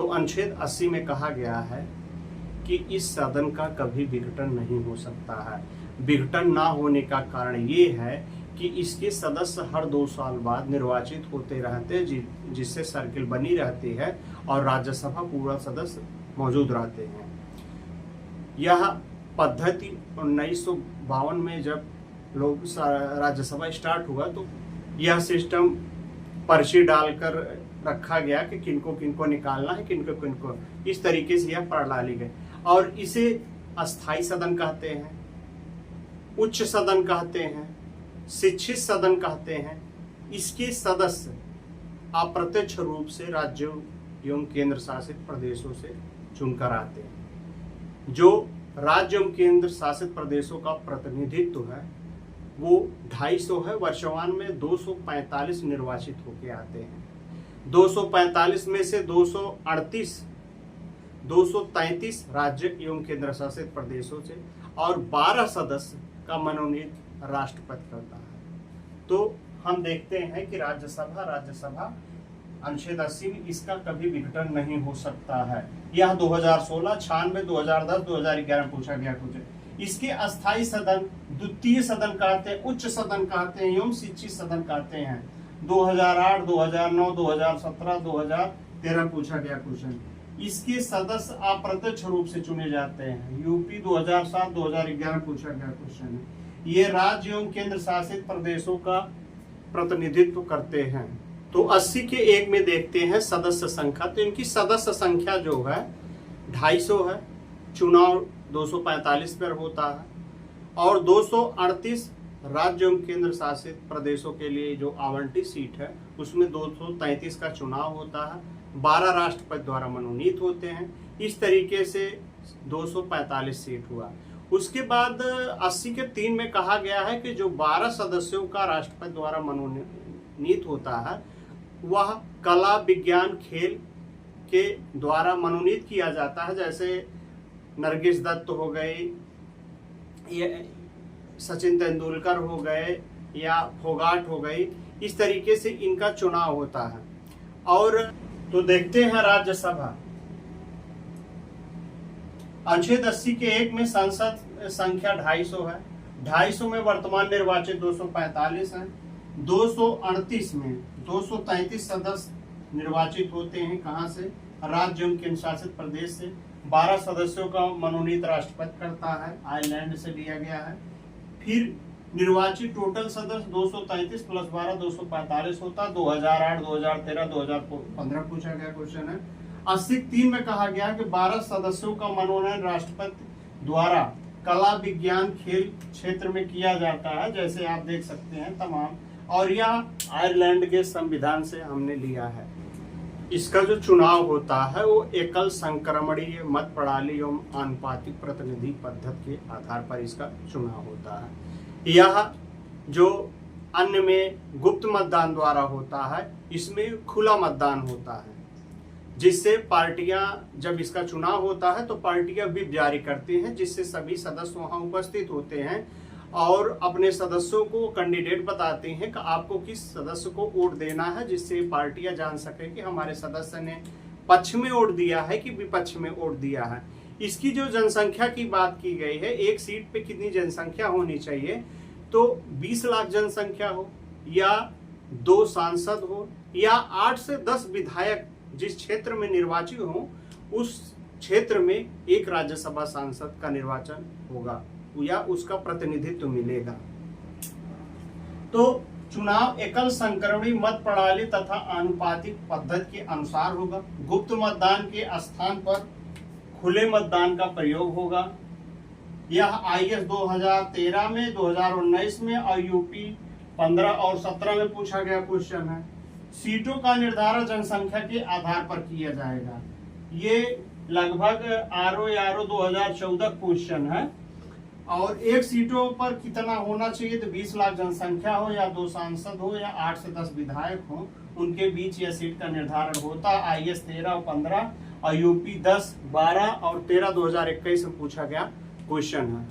तो अनुच्छेद 80 में कहा गया है कि इस सदन का कभी विघटन नहीं हो सकता है। विघटन ना होने का कारण ये है कि इसके सदस्य हर 2 साल बाद निर्वाचित होते रहते, जिससे सर्किल बनी रहती है और राज्यसभा पूरा सदस्य मौजूद रहते हैं। यह पद्धति 1952 में जब लोग राज्यसभा स्टार्ट हुआ तो यह सिस्टम पर्ची डालकर रखा गया कि किनको किनको निकालना है, किनको किनको, इस तरीके से यह प्रणाली गई। और इसे अस्थाई सदन कहते हैं, उच्च सदन कहते हैं, शिक्षित सदन कहते हैं। इसके सदस्य अप्रत्यक्ष रूप से राज्यों एवं केंद्र शासित प्रदेशों से चुनकर आते हैं। जो राज्य एवं केंद्र शासित प्रदेशों का प्रतिनिधित्व है वो 250 है। वर्तमान में 245 निर्वाचित होके आते हैं। 245 में से 233 राज्य एवं केंद्र शासित प्रदेशों से और 12 सदस्य का मनोनीत राष्ट्रपति करता है। तो हम देखते हैं कि राज्यसभा अनुच्छेद 80 में इसका कभी विघटन नहीं हो सकता है। यह 2016, 96, 2010, 2011 में पूछा गया कुछ। इसके अस्थाई सदन द्वितीय सदन कहते हैं, उच्च सदन कहते हैं एवं शिक्षित सदन कहते हैं। 2008, 2009, 2017, 2013 पूछा गया क्वेश्चन। इसके सदस्य अप्रत्यक्ष रूप से चुने जाते हैं। यूपी 2007, 2011 पूछा गया क्वेश्चन है। ये राज्य एवं केंद्र शासित प्रदेशों का प्रतिनिधित्व करते हैं। तो 80 के 1 में देखते हैं सदस्य संख्या। तो इनकी सदस्य संख्या जो है 250 है। चुनाव 245 पर होता है और 238 राज्य एवं केंद्र शासित प्रदेशों के लिए जो आवंटित सीट है उसमें 233 का चुनाव होता है। 12 राष्ट्रपति द्वारा मनोनीत होते हैं। इस तरीके से 245 सीट हुआ। उसके बाद 80 के 3 में कहा गया है कि जो 12 सदस्यों का राष्ट्रपति द्वारा मनोनीत होता है वह कला, विज्ञान, खेल के द्वारा मनोनीत किया जाता है। जैसे नरगिस दत्त हो गए, सचिन तेंदुलकर हो गए या फोगाट हो गई। इस तरीके से इनका चुनाव होता है। और तो देखते हैं राज्यसभा अनुच्छेद 80 के 1 में संसद संख्या 250 है। 250 में वर्तमान निर्वाचित 245 है। 238 में 233 सदस्य निर्वाचित होते हैं। कहाँ से? राज्य एवं केंद्र शासित प्रदेश से। 12 सदस्यों का मनोनीत राष्ट्रपति करता है, आयरलैंड से लिया गया है। फिर निर्वाचित टोटल सदस्य 233 प्लस 12 245 होता। 2008, 2013, 2015 पूछा गया क्वेश्चन है। 80-3 में कहा गया कि 12 सदस्यों का मनोनयन राष्ट्रपति द्वारा कला, विज्ञान, खेल क्षेत्र में किया जाता है। जैसे आप देख सकते हैं तमाम, और यह आयरलैंड के संविधान से हमने लिया है। इसका जो चुनाव होता है वो एकल संक्रमणीय मत प्रणाली एवं आनुपातिक प्रतिनिधि पद्धति के आधार पर इसका चुनाव होता है। यह जो अन्य में गुप्त मतदान द्वारा होता है, इसमें खुला मतदान होता है, जिससे पार्टियां, जब इसका चुनाव होता है तो पार्टियां व्हिप जारी करती हैं, जिससे सभी सदस्य वहां उपस्थित होते हैं और अपने सदस्यों को कैंडिडेट बताते हैं कि आपको किस सदस्य को वोट देना है, जिससे पार्टियां जान सके कि हमारे सदस्य ने पक्ष में वोट दिया है कि विपक्ष में वोट दिया है। इसकी जो जनसंख्या की बात की गई है, एक सीट पे कितनी जनसंख्या होनी चाहिए, तो 20 लाख जनसंख्या हो या 2 सांसद हो या 8 से 10 विधायक जिस क्षेत्र में निर्वाचित हो उस क्षेत्र में एक राज्यसभा सांसद का निर्वाचन होगा या उसका प्रतिनिधित्व मिलेगा। तो चुनाव एकल संक्रमणी मत प्रणाली तथा आनुपातिक पद्धति के अनुसार होगा। गुप्त मतदान के स्थान पर खुले मतदान का प्रयोग होगा। यह IS 2013 में, 2019 में और यूपी 15 और 17 में पूछा गया क्वेश्चन है। सीटों का निर्धारण जनसंख्या के आधार पर किया जाएगा। ये लगभग RO 2014 क्वेश्चन है। और एक सीटों पर कितना होना चाहिए, तो 20 लाख जनसंख्या हो या 2 सांसद हो या 8 से 10 विधायक हो, उनके बीच यह सीट का निर्धारण होता। IS 13 और 15 और यूपी 10, 12 और 13 2021 में पूछा गया क्वेश्चन है।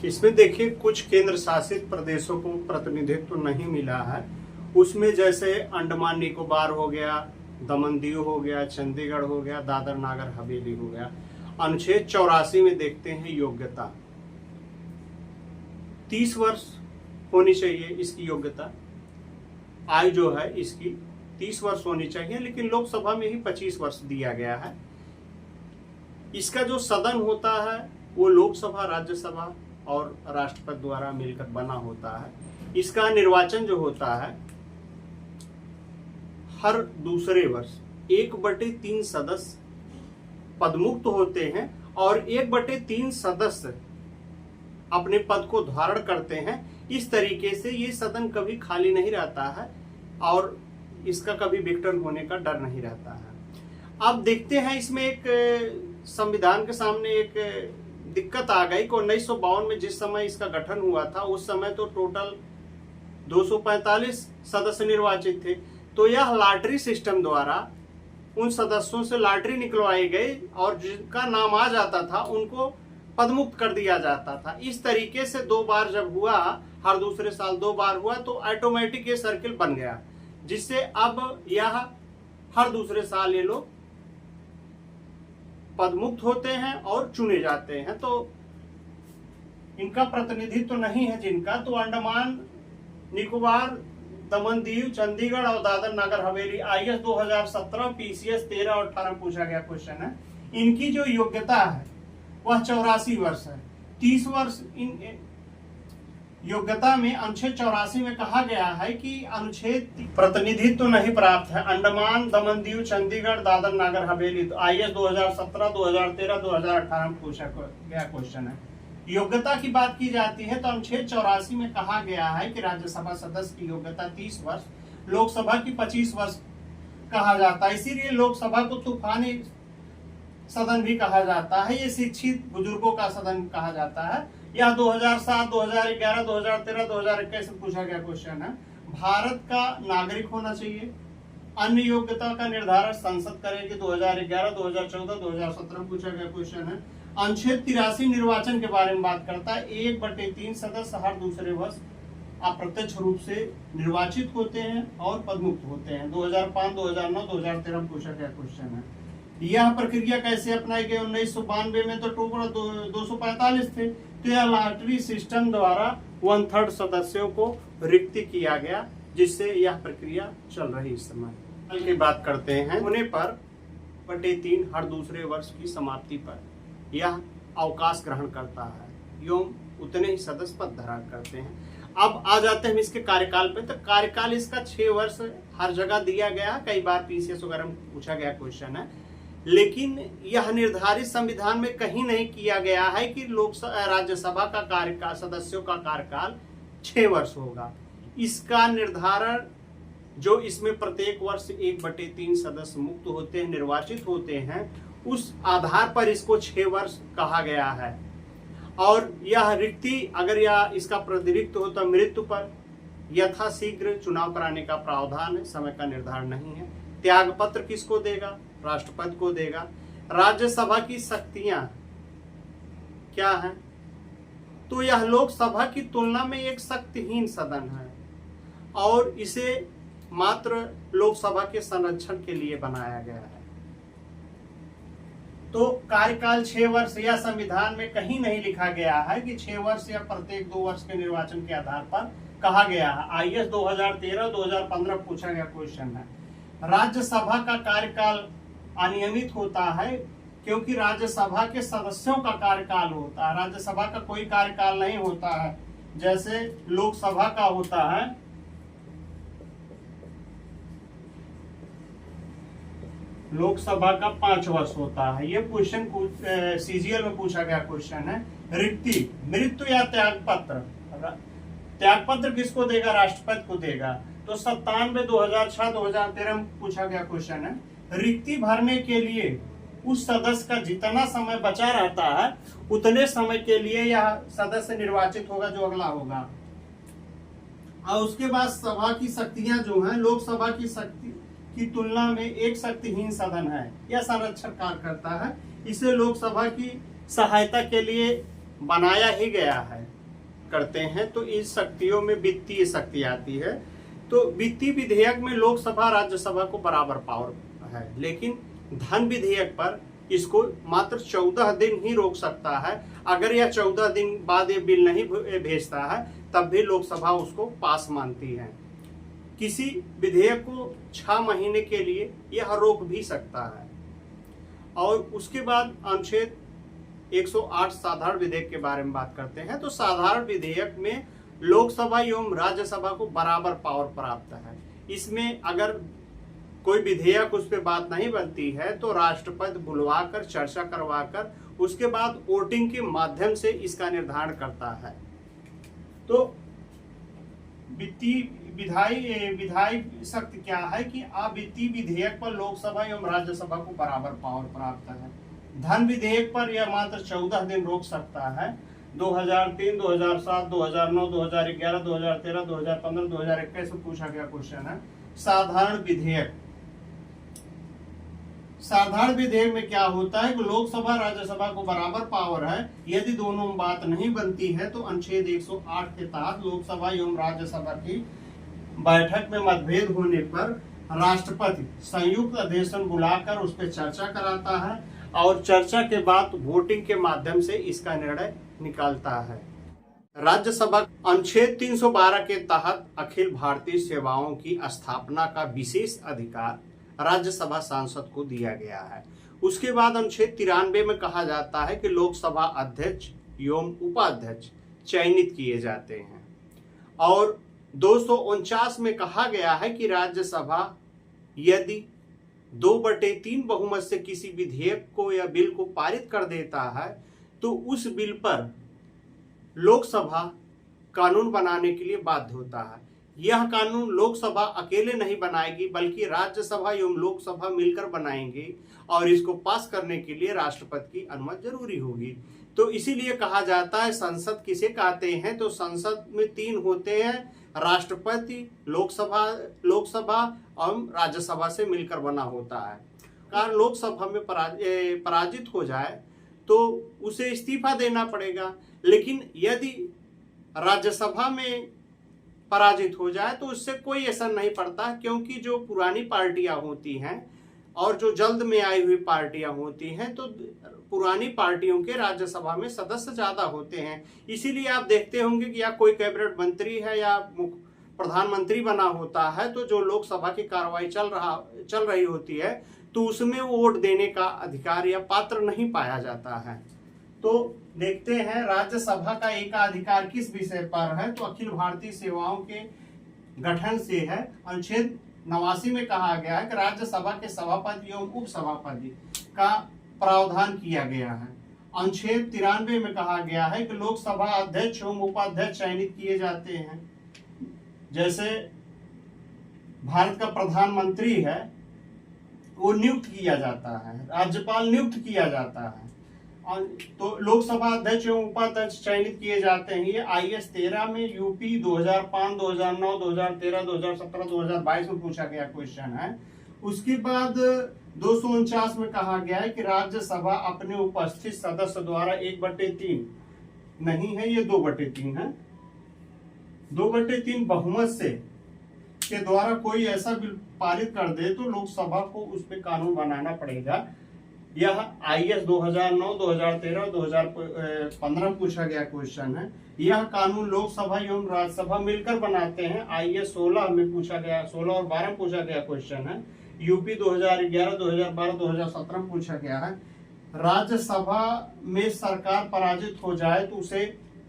इसमें देखिए कुछ केंद्र शासित प्रदेशों को प्रतिनिधित्व नहीं मिला है। उसमें जैसे अंडमान निकोबार हो गया, दमन दीव हो गया, चंडीगढ़ हो गया, दादर नागर हवेली हो गया। अनुच्छेद 84 में देखते हैं योग्यता 30 वर्ष होनी चाहिए इसकी योग्यता, आयु जो है इसकी 30 वर्ष होनी चाहिए, लेकिन लोकसभा में ही 25 वर्ष दिया गया है। इसका जो सदन होता है वो लोकसभा, राज्यसभा और राष्ट्रपति द्वारा मिलकर बना होता है। इसका निर्वाचन जो होता है हर दूसरे वर्ष 1/3 सदस्य पदमुक्त होते हैं और 1/3 सदस्य अपने पद को धारण करते हैं। इस तरीके से ये सदन कभी खाली नहीं रहता है और इसका कभी विघटन होने का डर नहीं रहता है। अब देखते हैं इसमें एक संविधान के सामने एक दिक्कत आ गई कि 1952 में जिस समय इसका गठन हुआ था उस समय तो टोटल 245 सदस्य निर्वाचित थे। तो यह लॉटरी सिस्टम द्वारा उन सदस्यों से लॉटरी निकलवाई गई और जिनका नाम आ जाता था उनको पदमुक्त कर दिया जाता था। इस तरीके से 2 बार जब हुआ, हर दूसरे साल 2 बार हुआ, तो ऑटोमेटिक ये सर्किल बन गया, जिससे अब यह हर दूसरे साल ये लोग पदमुक्त होते हैं और चुने जाते हैं। तो इनका प्रतिनिधित्व तो नहीं है जिनका, तो अंडमान निकोबार, दमन दीव, चंडीगढ़ और दादर नागर हवेली IAS 2017, PCS 13 और 18 पूछा गया क्वेश्चन है। इनकी जो योग्यता है वह 84 वर्ष है। 30 वर्ष इन योग्यता में अनुच्छेद 84 में कहा गया है कि अनुच्छेद प्रतिनिधित्व तो नहीं प्राप्त है। अंडमान, दमन दीव, चंडीगढ़, दादर नागर हवेली, तो IAS 2017, 2013, 2018 में पूछा गया क्वेश्चन है। योग्यता की बात की जाती है तो अनुच्छेद 84 में कहा गया है कि राज्यसभा सदस्य की योग्यता 30 वर्ष, लोकसभा की 25 वर्ष कहा जाता है। इसीलिए लोकसभा को तूफानी सदन भी कहा जाता है, ये शिक्षित बुजुर्गों का सदन कहा जाता है। यह 2007, 2011, 2013, 2021 में पूछा गया क्वेश्चन है। भारत का नागरिक होना चाहिए। अन्य योग्यता का निर्धारण संसद करेगी। 2011, 2014, 2017 में पूछा गया क्वेश्चन है। अनुच्छेद 83 निर्वाचन के बारे में बात करता है। 1/3 सदस्य हर दूसरे वर्ष अप्रत्यक्ष रूप से निर्वाचित होते हैं और पदमुक्त होते हैं। 2005, 2009, 2013 में पूछा गया क्वेश्चन है। यह प्रक्रिया कैसे अपनाई गई? 1992 में तो टोटल 245 थे, तो यह लॉटरी सिस्टम द्वारा 1/3 सदस्यों को रिक्त किया गया, जिससे यह प्रक्रिया चल रही इस समय। कल की बात करते हैं। होने पर 1/3 हर दूसरे वर्ष की समाप्ति पर यह अवकाश ग्रहण करता है एवं उतने ही सदस्य पद धारण करते हैं। अब आ जाते हैं हम इसके कार्यकाल पे। तो कार्यकाल इसका 6 वर्ष हर जगह दिया गया, कई बार PCS वगैरह में पूछा गया क्वेश्चन है, लेकिन यह निर्धारित संविधान में कहीं नहीं किया गया है कि राज्यसभा का कार्यकाल, सदस्यों का कार्यकाल 6 वर्ष होगा। इसका निर्धारण जो इसमें प्रत्येक वर्ष 1/3 सदस्य मुक्त होते हैं, निर्वाचित होते हैं, उस आधार पर इसको 6 वर्ष कहा गया है। और यह रिक्ति अगर यह इसका प्रतिरिक्त हो तो मृत्यु पर यथाशीघ्र चुनाव कराने का प्रावधान है, समय का निर्धारण नहीं है। त्याग पत्र किसको देगा? राष्ट्रपति को देगा। राज्यसभा की शक्तियां क्या हैं? तो यह लोकसभा की तुलना में एक शक्तिहीन सदन है और इसे मात्र लोकसभा के संरक्षण के लिए बनाया गया है। तो कार्यकाल 6 वर्ष या संविधान में कहीं नहीं लिखा गया है कि 6 वर्ष या प्रत्येक 2 वर्ष के निर्वाचन के आधार पर कहा गया है। IAS 2013, 2015 पूछा गया क्वेश्चन है। राज्यसभा का कार्यकाल अनियमित होता है क्योंकि राज्यसभा के सदस्यों का कार्यकाल होता है, राज्यसभा का कोई कार्यकाल नहीं होता है जैसे लोकसभा का होता है। लोकसभा का 5 वर्ष होता है। ये क्वेश्चन CGL में पूछा गया क्वेश्चन है। रिक्ति, मृत्यु या त्याग पत्र? त्याग पत्र किसको देगा? राष्ट्रपति को देगा। तो 97, 2006, 2013 में पूछा गया क्वेश्चन है। रिक्ति भरने के लिए उस सदस्य का जितना समय बचा रहता है उतने समय के लिए यह सदस्य निर्वाचित होगा जो अगला होगा। और उसके बाद सभा की शक्तियां जो हैं, लोकसभा की शक्ति की तुलना में एक शक्तिहीन सदन है, यह संरक्षण कार्य करता है। इसे लोकसभा की सहायता के लिए बनाया ही गया है। करते हैं तो इस शक्तियों में वित्तीय शक्ति आती है। तो वित्तीय विधेयक में लोकसभा राज्यसभा को बराबर पावर है, लेकिन धन विधेयक पर इसको मात्र 14 दिन ही रोक सकता है। अगर यह 14 दिन बाद ये बिल नहीं भेजता है तब भी लोकसभा उसको पास मानती है। किसी विधेयक को 6 महीने के लिए यह रोक भी सकता है। और उसके बाद अनुच्छेद 108 साधारण विधेयक के बारे में बात करते हैं। तो साधारण विधेयक में लोकसभा एवं राज्यसभा को बराबर पावर प्राप्त है। इसमें अगर कोई विधेयक उस पर बात नहीं बनती है तो राष्ट्रपति बुलवाकर चर्चा करवाकर उसके बाद वोटिंग के माध्यम से इसका निर्धारण करता है। तो विधायी शक्ति क्या है कि वित्तीय विधेयक पर लोकसभा एवं राज्यसभा को बराबर पावर प्राप्त है। धन विधेयक पर यह मात्र 14 दिन रोक सकता है। 2003, 2007, 2009, 2011, 2013, 2015, 2021 में पूछा गया क्वेश्चन है। साधारण विधेयक में क्या होता है कि लोकसभा राज्यसभा को बराबर पावर है। यदि दोनों में बात नहीं बनती है तो अनुच्छेद 108 के तहत लोकसभा एवं राज्यसभा की बैठक में मतभेद होने पर राष्ट्रपति संयुक्त अधिवेशन बुलाकर उस पर चर्चा कराता है और चर्चा के बाद वोटिंग के माध्यम से इसका निर्णय निकालता है। राज्यसभा अनुच्छेद 312 के तहत अखिल भारतीय सेवाओं की स्थापना का विशेष अधिकार राज्यसभा सांसद को दिया गया है। उसके बाद अनुच्छेद 93 में कहा जाता है कि लोकसभा अध्यक्ष एवं उपाध्यक्ष चयनित किए जाते हैं। और 249 में कहा गया है कि राज्यसभा यदि 2/3 बहुमत से किसी विधेयक को या बिल को पारित कर देता है तो उस बिल पर लोकसभा कानून बनाने के लिए बाध्य होता है। यह कानून लोकसभा अकेले नहीं बनाएगी बल्कि राज्यसभा एवं लोकसभा मिलकर बनाएंगे और इसको पास करने के लिए राष्ट्रपति की अनुमति जरूरी होगी। तो इसीलिए कहा जाता है संसद किसे कहते हैं, तो संसद में 3 होते हैं, राष्ट्रपति, लोकसभा और राज्यसभा से मिलकर बना होता है। कारण लोकसभा में पराजित हो जाए तो उसे इस्तीफा देना पड़ेगा, लेकिन यदि राज्यसभा में पराजित हो जाए तो उससे कोई असर नहीं पड़ता, क्योंकि जो पुरानी पार्टियां होती हैं और जो जल्द में आई हुई पार्टियां होती हैं तो पुरानी पार्टियों के राज्यसभा में सदस्य ज्यादा होते हैं। इसीलिए आप देखते होंगे कि या कोई कैबिनेट मंत्री है या प्रधानमंत्री बना होता है तो जो लोकसभा की कार्रवाई चल रही होती है तो उसमें वोट देने का अधिकार या पात्र नहीं पाया जाता है। तो देखते हैं राज्यसभा का एकाधिकार किस विषय पर है, तो अखिल भारतीय सेवाओं के गठन से है। अनुच्छेद 89 में कहा गया है कि राज्यसभा के सभापति एवं उपसभापति का प्रावधान किया गया है। अनुच्छेद 93 में कहा गया है कि लोकसभा अध्यक्ष एवं उपाध्यक्ष चयनित किए जाते हैं। जैसे भारत का प्रधानमंत्री है वो नियुक्त किया जाता है, राज्यपाल नियुक्त किया जाता है, तो लोकसभा अध्यक्ष एवं उपाध्यक्ष चयनित किए जाते हैं। ये IAS 13 में, यूपी 2005, 2009, 2013, 2017, 2022 में पूछा गया क्वेश्चन है। उसके बाद 249 में कहा गया है कि राज्यसभा अपने उपस्थित सदस्य द्वारा 1/3 नहीं है, ये 2/3 है, 2/3 बहुमत से के द्वारा कोई ऐसा बिल पारित कर दे तो लोकसभा को उस पर कानून बनाना पड़ेगा। यह IAS 2009, 2013, 2015 में पूछा गया क्वेश्चन है। यह कानून लोकसभा एवं राज्यसभा मिलकर बनाते हैं। IAS 16 में पूछा गया, 16 और 12 में पूछा गया क्वेश्चन है। यूपी 2011, 2012, 2017 में पूछा गया है। राज्यसभा में सरकार पराजित हो जाए तो उसे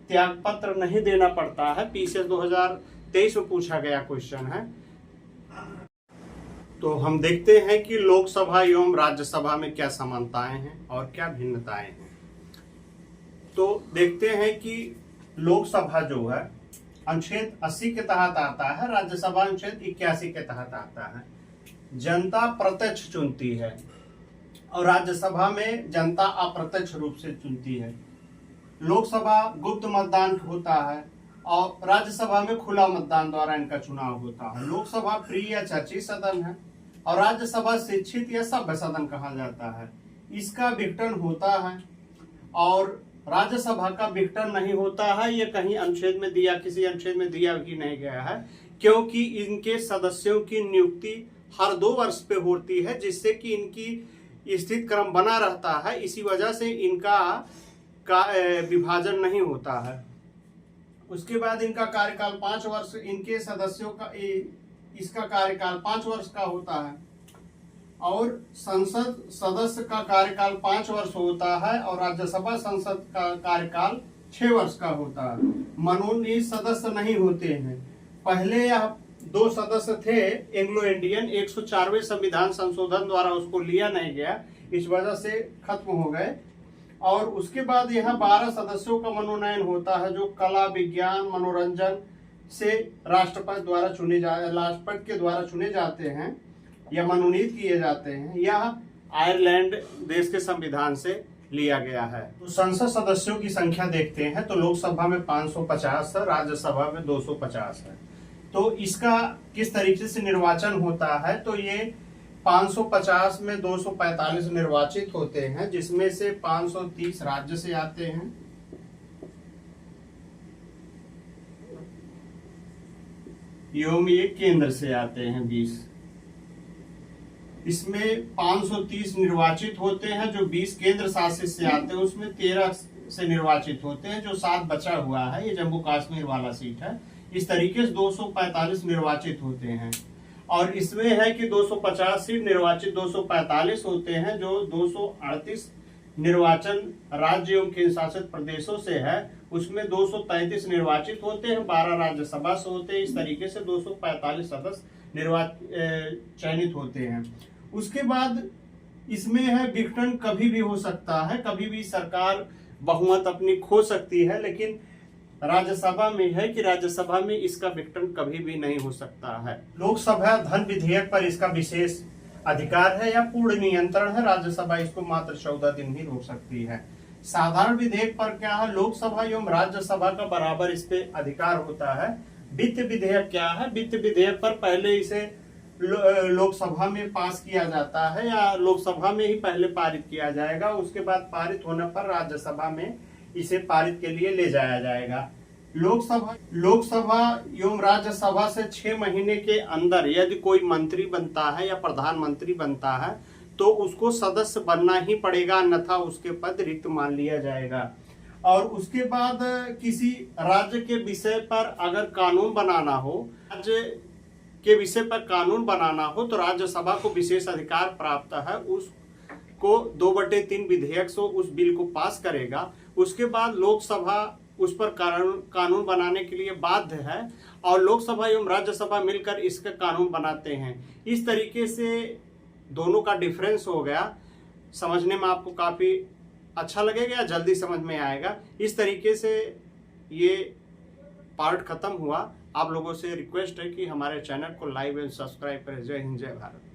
त्याग पत्र नहीं देना पड़ता है। PCS 2023 में पूछा गया क्वेश्चन है। तो हम देखते हैं कि लोकसभा एवं राज्यसभा में क्या समानताएं हैं और क्या भिन्नताएं हैं। तो देखते हैं कि लोकसभा जो है अनुच्छेद 80 के तहत आता है, राज्यसभा अनुच्छेद 81 के तहत आता है। जनता प्रत्यक्ष चुनती है और राज्यसभा में जनता अप्रत्यक्ष रूप से चुनती है। लोकसभा गुप्त मतदान होता है और राज्यसभा में खुला मतदान द्वारा इनका चुनाव होता है। लोकसभा प्रिय या चर्चित सदन है और राज्यसभा शिक्षित या सभ्य सदन कहा जाता है। इसका विघटन होता है और राज्यसभा का विघटन नहीं होता है। ये कहीं अनुच्छेद में दिया, किसी अनुच्छेद में दिया ही नहीं गया है, क्योंकि इनके सदस्यों की नियुक्ति हर 2 वर्ष पे होती है, जिससे कि इनकी स्थिति क्रम बना रहता है। इसी वजह से इनका विभाजन नहीं होता है। उसके बाद इनका कार्यकाल 5 वर्ष, इनके सदस्यों का इसका कार्यकाल 5 वर्ष का होता है, और संसद सदस्य का कार्यकाल 5 वर्ष होता है, और राज्यसभा संसद का कार्यकाल 6 वर्ष का होता है। मनोनीत सदस्य नहीं होते हैं। पहले यह 2 सदस्य थे एंग्लो इंडियन, 104वें संविधान संशोधन द्वारा उसको लिया नहीं गया, इस वजह से खत्म हो गए। और उसके बाद यहाँ 12 सदस्यों का मनोनयन होता है, जो कला, विज्ञान, मनोरंजन से राष्ट्रपति के द्वारा चुने जाते हैं या मनोनीत किए जाते हैं। यह आयरलैंड देश के संविधान से लिया गया है। तो संसद सदस्यों की संख्या देखते हैं तो लोकसभा में 550 है, राज्यसभा में 250 है। तो इसका किस तरीके से निर्वाचन होता है, तो ये 550 में 245 निर्वाचित होते हैं, जिसमें से 530 राज्य से आते हैं, एवं ये केंद्र से आते हैं 20। इसमें 530 निर्वाचित होते हैं, जो 20 केंद्र शासित से आते हैं, उसमें 13 से निर्वाचित होते हैं, जो 7 बचा हुआ है, ये जम्मू कश्मीर वाला सीट है। इस तरीके से 245 निर्वाचित होते हैं। और इसमें है कि 250 सीट निर्वाचित 245 होते हैं, जो 238 निर्वाचन राज्य एवं केंद्र शासित प्रदेशों से है, उसमें 233 निर्वाचित होते हैं, 12 राज्यसभा से होते हैं। इस तरीके से 245 सदस्य चयनित होते हैं। उसके बाद इसमें है विघटन कभी भी हो सकता है, कभी भी सरकार बहुमत अपनी खो सकती है, लेकिन राज्यसभा में है कि राज्यसभा में इसका विघटन कभी भी नहीं हो सकता है। लोकसभा धन विधेयक पर इसका विशेष अधिकार है या पूर्ण नियंत्रण है, राज्यसभा इसको मात्र 14 दिन ही रोक सकती है। साधारण विधेयक पर क्या है, लोकसभा एवं राज्यसभा का बराबर इस पे अधिकार होता है। वित्त विधेयक क्या है, वित्त विधेयक पर पहले इसे लोकसभा में पास किया जाता है या लोकसभा में ही पहले पारित किया जाएगा, उसके बाद पारित होने पर राज्यसभा में इसे पारित के लिए ले जाया जाएगा। लोकसभा एवं राज्यसभा से 6 महीने के अंदर यदि कोई मंत्री बनता है या प्रधानमंत्री बनता है तो उसको सदस्य बनना ही पड़ेगा, अन्यथा उसके पद रिक्त मान लिया जाएगा। और उसके बाद किसी राज्य के विषय पर अगर कानून बनाना हो, राज्य के विषय पर कानून बनाना हो तो राज्यसभा को विशेष अधिकार प्राप्त है, उसको 2/3 विधेयक से उस बिल को पास करेगा। उसके बाद लोकसभा उस पर कानून बनाने के लिए बाध्य है, और लोकसभा एवं राज्यसभा मिलकर इसका कानून बनाते हैं। इस तरीके से दोनों का डिफरेंस हो गया। समझने में आपको काफी अच्छा लगेगा या जल्दी समझ में आएगा। इस तरीके से ये पार्ट खत्म हुआ। आप लोगों से रिक्वेस्ट है कि हमारे चैनल को लाइक एवं सब्सक्राइब करें। जय हिंद, जय भारत।